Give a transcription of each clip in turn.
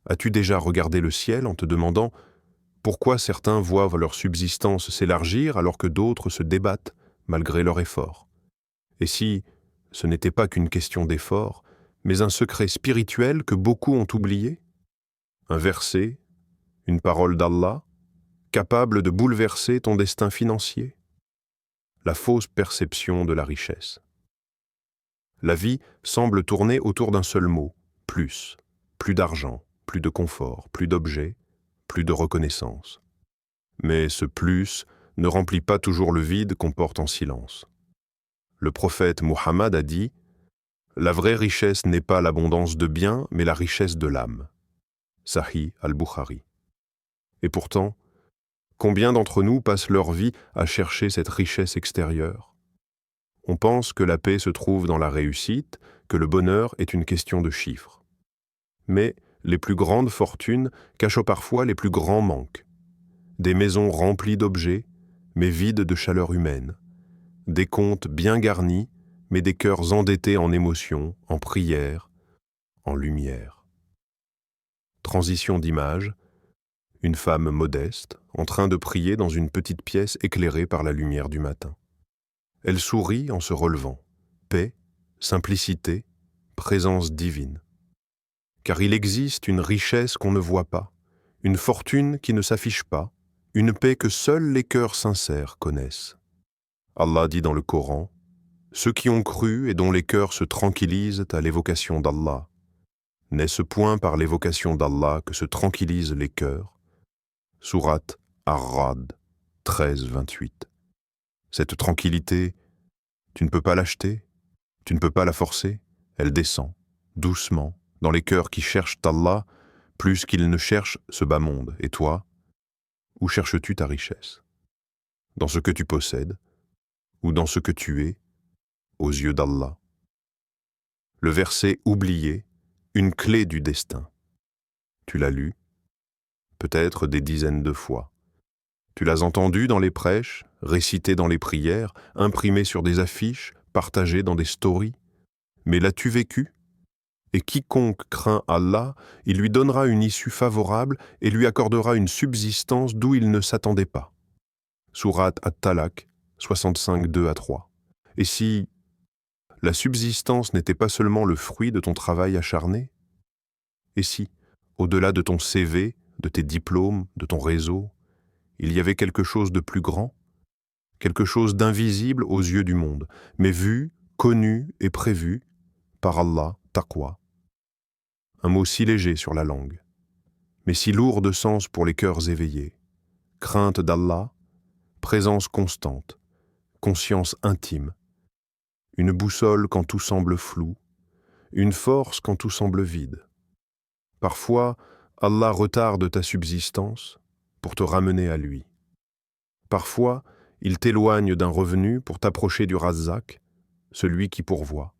As-tu déjà regardé le ciel en te demandant pourquoi certains voient leur subsistance s'élargir alors que d'autres se débattent malgré leur effort? Et si ce n'était pas qu'une question d'effort, mais un secret spirituel que beaucoup ont oublié? Un verset, une parole d'Allah, capable de bouleverser ton destin financier? La fausse perception de la richesse. La vie semble tourner autour d'un seul mot, plus. Plus d'argent, plus de confort, plus d'objets, plus de reconnaissance. Mais ce plus ne remplit pas toujours le vide qu'on porte en silence. Le prophète Muhammad a dit « La vraie richesse n'est pas l'abondance de biens, mais la richesse de l'âme. » Sahih al-Bukhari. Et pourtant, combien d'entre nous passent leur vie à chercher cette richesse extérieure? On pense que la paix se trouve dans la réussite, que le bonheur est une question de chiffres. Mais les plus grandes fortunes cachent parfois les plus grands manques. Des maisons remplies d'objets, mais vides de chaleur humaine. Des comptes bien garnis, mais des cœurs endettés en émotions, en prières, en lumière. Transition d'image, une femme modeste, en train de prier dans une petite pièce éclairée par la lumière du matin. Elle sourit en se relevant. Paix, simplicité, présence divine. Car il existe une richesse qu'on ne voit pas, une fortune qui ne s'affiche pas, une paix que seuls les cœurs sincères connaissent. Allah dit dans le Coran, « Ceux qui ont cru et dont les cœurs se tranquillisent à l'évocation d'Allah. N'est-ce point par l'évocation d'Allah que se tranquillisent les cœurs ?» Sourate Ar-Ra'd 13-28. Cette tranquillité, tu ne peux pas l'acheter, tu ne peux pas la forcer, elle descend, doucement, dans les cœurs qui cherchent Allah, plus qu'ils ne cherchent ce bas monde. Et toi, où cherches-tu ta richesse? Dans ce que tu possèdes, ou dans ce que tu es, aux yeux d'Allah? Le verset oublié, une clé du destin. Tu l'as lu, peut-être des dizaines de fois. Tu l'as entendu dans les prêches, récité dans les prières, imprimé sur des affiches, partagé dans des stories. Mais l'as-tu vécu? Et quiconque craint Allah, il lui donnera une issue favorable et lui accordera une subsistance d'où il ne s'attendait pas. Sourate At-Talaq 65-2-3. Et si la subsistance n'était pas seulement le fruit de ton travail acharné? Et si, au-delà de ton CV, de tes diplômes, de ton réseau, il y avait quelque chose de plus grand, quelque chose d'invisible aux yeux du monde, mais vu, connu et prévu par Allah, taqwa. Un mot si léger sur la langue, mais si lourd de sens pour les cœurs éveillés. Crainte d'Allah, présence constante, conscience intime, une boussole quand tout semble flou, une force quand tout semble vide. Parfois, Allah retarde ta subsistance pour te ramener à lui. Parfois, il t'éloigne d'un revenu pour t'approcher du Razzaq, celui qui pourvoit.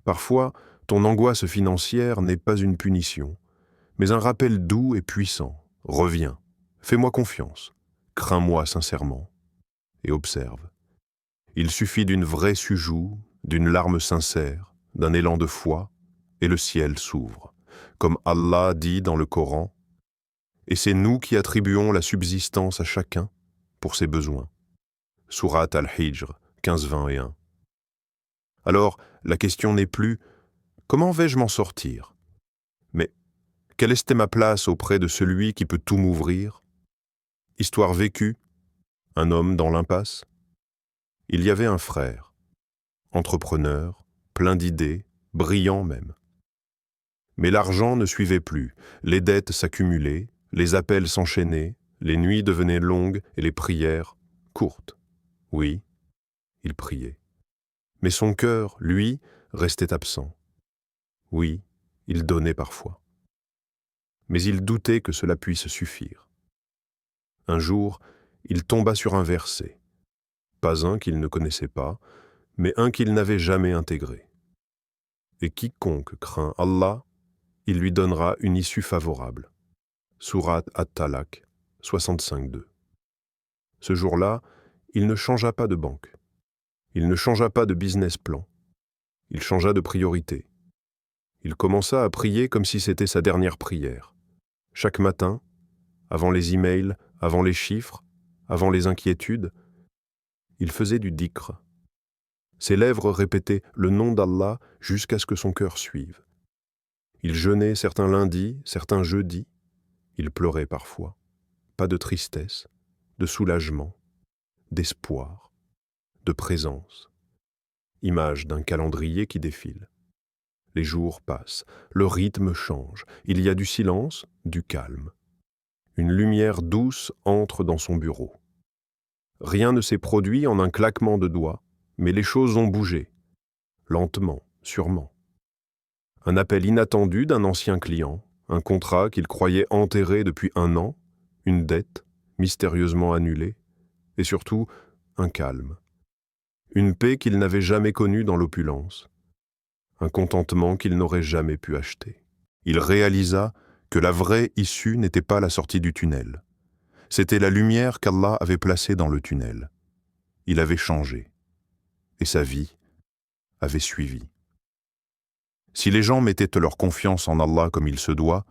Parfois, ton angoisse financière n'est pas une punition, mais un rappel doux et puissant. Reviens, fais-moi confiance, crains-moi sincèrement, et observe. Il suffit d'une vraie sujoud, d'une larme sincère, d'un élan de foi, et le ciel s'ouvre. Comme Allah dit dans le Coran, « Et c'est nous qui attribuons la subsistance à chacun pour ses besoins. » Sourate Al-Hijr 15-21. Alors, la question n'est plus « Comment vais-je m'en sortir ?» mais « Quelle est ma place auprès de celui qui peut tout m'ouvrir ?» Histoire vécue, un homme dans l'impasse. Il y avait un frère, entrepreneur, plein d'idées, brillant même. Mais l'argent ne suivait plus, les dettes s'accumulaient, les appels s'enchaînaient, les nuits devenaient longues et les prières courtes. Oui, il priait. Mais son cœur, lui, restait absent. Oui, il donnait parfois. Mais il doutait que cela puisse suffire. Un jour, il tomba sur un verset, pas un qu'il ne connaissait pas, mais un qu'il n'avait jamais intégré. Et quiconque craint Allah, il lui donnera une issue favorable. Sourate At-Talaq 65-2. Ce jour-là, il ne changea pas de banque. Il ne changea pas de business plan. Il changea de priorité. Il commença à prier comme si c'était sa dernière prière. Chaque matin, avant les emails, avant les chiffres, avant les inquiétudes, il faisait du dhikr. Ses lèvres répétaient le nom d'Allah jusqu'à ce que son cœur suive. Il jeûnait certains lundis, certains jeudis. Il pleurait parfois. Pas de tristesse, de soulagement, d'espoir, de présence. Image d'un calendrier qui défile. Les jours passent, le rythme change. Il y a du silence, du calme. Une lumière douce entre dans son bureau. Rien ne s'est produit en un claquement de doigts, mais les choses ont bougé. Lentement, sûrement. Un appel inattendu d'un ancien client, un contrat qu'il croyait enterré depuis 1 an, une dette mystérieusement annulée, et surtout un calme. Une paix qu'il n'avait jamais connue dans l'opulence, un contentement qu'il n'aurait jamais pu acheter. Il réalisa que la vraie issue n'était pas la sortie du tunnel. C'était la lumière qu'Allah avait placée dans le tunnel. Il avait changé, et sa vie avait suivi. Si les gens mettaient leur confiance en Allah comme il se doit,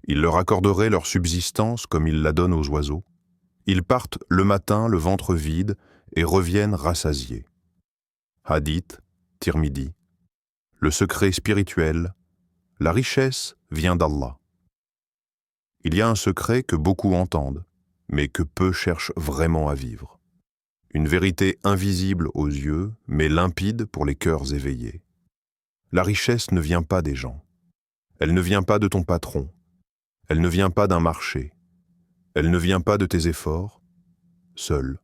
il leur accorderait leur subsistance comme il la donne aux oiseaux. Ils partent le matin le ventre vide et reviennent rassasiés. Hadith, Tirmidhi. Le secret spirituel, la richesse vient d'Allah. Il y a un secret que beaucoup entendent, mais que peu cherchent vraiment à vivre. Une vérité invisible aux yeux, mais limpide pour les cœurs éveillés. La richesse ne vient pas des gens. Elle ne vient pas de ton patron. Elle ne vient pas d'un marché. Elle ne vient pas de tes efforts, seule.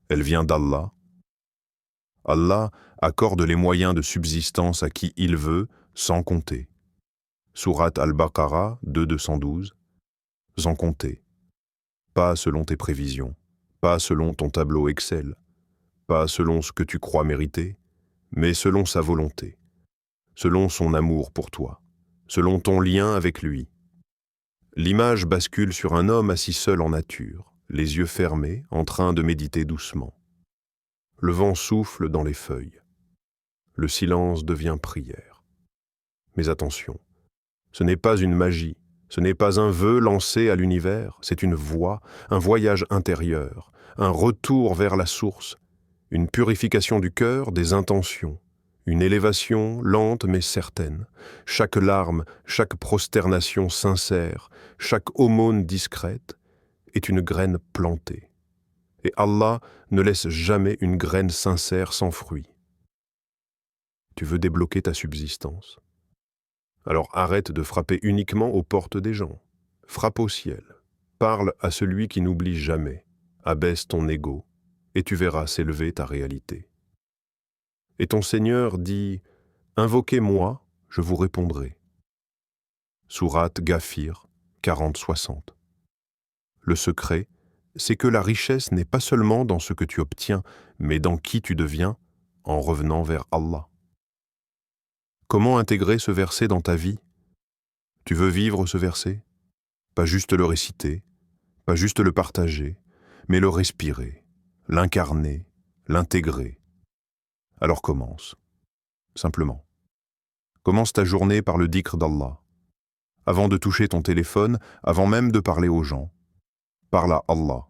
Elle vient d'Allah. Allah accorde les moyens de subsistance à qui il veut, sans compter. Sourate Al-Baqarah 212, sans compter. Pas selon tes prévisions, pas selon ton tableau Excel, pas selon ce que tu crois mériter, mais selon sa volonté, selon son amour pour toi, selon ton lien avec lui. L'image bascule sur un homme assis seul en nature, les yeux fermés, en train de méditer doucement. Le vent souffle dans les feuilles. Le silence devient prière. Mais attention, ce n'est pas une magie, ce n'est pas un vœu lancé à l'univers, c'est une voie, un voyage intérieur, un retour vers la source, une purification du cœur, des intentions, une élévation lente mais certaine. Chaque larme, chaque prosternation sincère, chaque aumône discrète est une graine plantée. Et Allah ne laisse jamais une graine sincère sans fruit. Tu veux débloquer ta subsistance? Alors arrête de frapper uniquement aux portes des gens. Frappe au ciel. Parle à celui qui n'oublie jamais. Abaisse ton ego et tu verras s'élever ta réalité. Et ton Seigneur dit « Invoquez-moi, je vous répondrai ». Sourate Ghafir 40-60. Le secret, c'est que la richesse n'est pas seulement dans ce que tu obtiens, mais dans qui tu deviens en revenant vers Allah. Comment intégrer ce verset dans ta vie? Tu veux vivre ce verset? Pas juste le réciter, pas juste le partager, mais le respirer, l'incarner, l'intégrer. Alors commence, simplement. Commence ta journée par le dhikr d'Allah. Avant de toucher ton téléphone, avant même de parler aux gens, parle à Allah.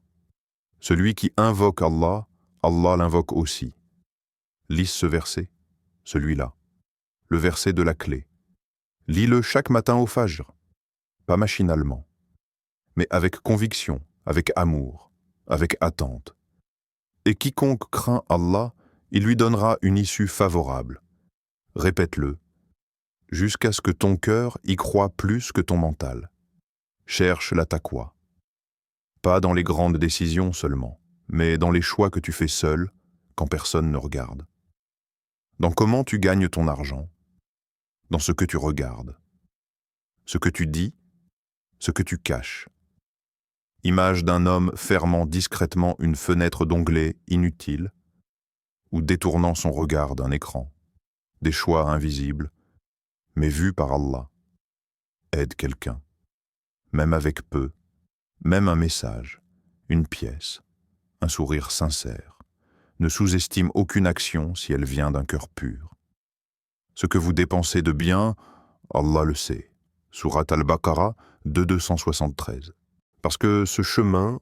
Celui qui invoque Allah, Allah l'invoque aussi. Lis ce verset, celui-là, le verset de la clé. Lis-le chaque matin au Fajr, pas machinalement, mais avec conviction, avec amour, avec attente. Et quiconque craint Allah, il lui donnera une issue favorable. Répète-le, jusqu'à ce que ton cœur y croie plus que ton mental. Cherche la taqwa. Pas dans les grandes décisions seulement, mais dans les choix que tu fais seul, quand personne ne regarde. Dans comment tu gagnes ton argent, dans ce que tu regardes, ce que tu dis, ce que tu caches. Image d'un homme fermant discrètement une fenêtre d'onglet inutile ou détournant son regard d'un écran. Des choix invisibles, mais vus par Allah. Aide quelqu'un, même avec peu, même un message, une pièce, un sourire sincère. Ne sous-estime aucune action si elle vient d'un cœur pur. Ce que vous dépensez de bien, Allah le sait. Sourate Al-Baqarah 273. Parce que ce chemin,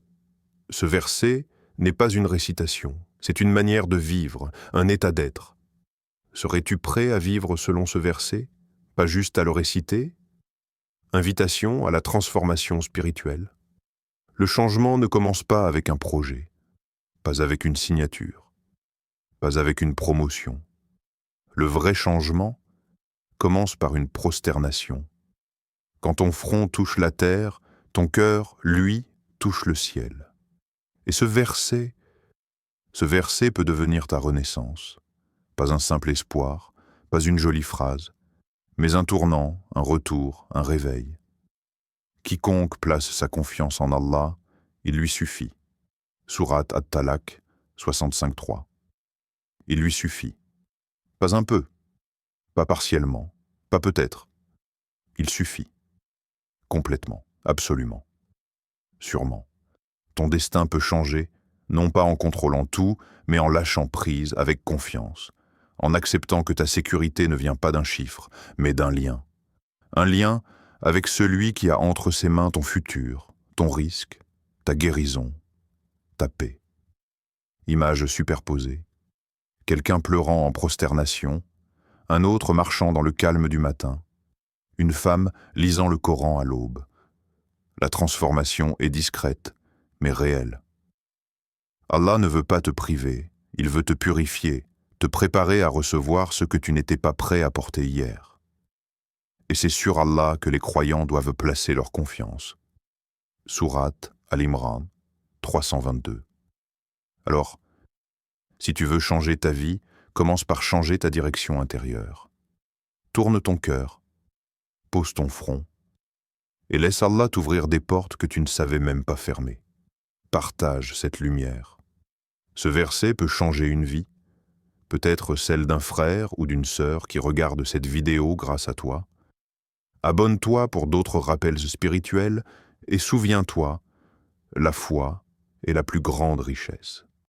ce verset, n'est pas une récitation, c'est une manière de vivre, un état d'être. Serais-tu prêt à vivre selon ce verset, pas juste à le réciter? Invitation à la transformation spirituelle. Le changement ne commence pas avec un projet, pas avec une signature, pas avec une promotion. Le vrai changement commence par une prosternation. Quand ton front touche la terre, ton cœur, lui, touche le ciel. Et ce verset peut devenir ta renaissance. Pas un simple espoir, pas une jolie phrase, mais un tournant, un retour, un réveil. Quiconque place sa confiance en Allah, il lui suffit. Sourate At-Talaq 65.3. Il lui suffit. Pas un peu, pas partiellement, pas peut-être. Il suffit. Complètement, absolument, sûrement. Ton destin peut changer, non pas en contrôlant tout, mais en lâchant prise avec confiance, en acceptant que ta sécurité ne vient pas d'un chiffre, mais d'un lien. Un lien avec celui qui a entre ses mains ton futur, ton risque, ta guérison, ta paix. Images superposées. Quelqu'un pleurant en prosternation, un autre marchant dans le calme du matin, une femme lisant le Coran à l'aube. La transformation est discrète, mais réelle. Allah ne veut pas te priver, il veut te purifier, te préparer à recevoir ce que tu n'étais pas prêt à porter hier. Et c'est sur Allah que les croyants doivent placer leur confiance. Sourate Al-Imran 322. Alors, si tu veux changer ta vie, commence par changer ta direction intérieure. Tourne ton cœur, pose ton front, et laisse Allah t'ouvrir des portes que tu ne savais même pas fermer. Partage cette lumière. Ce verset peut changer une vie, peut-être celle d'un frère ou d'une sœur qui regarde cette vidéo grâce à toi. Abonne-toi pour d'autres rappels spirituels et souviens-toi, la foi est la plus grande richesse.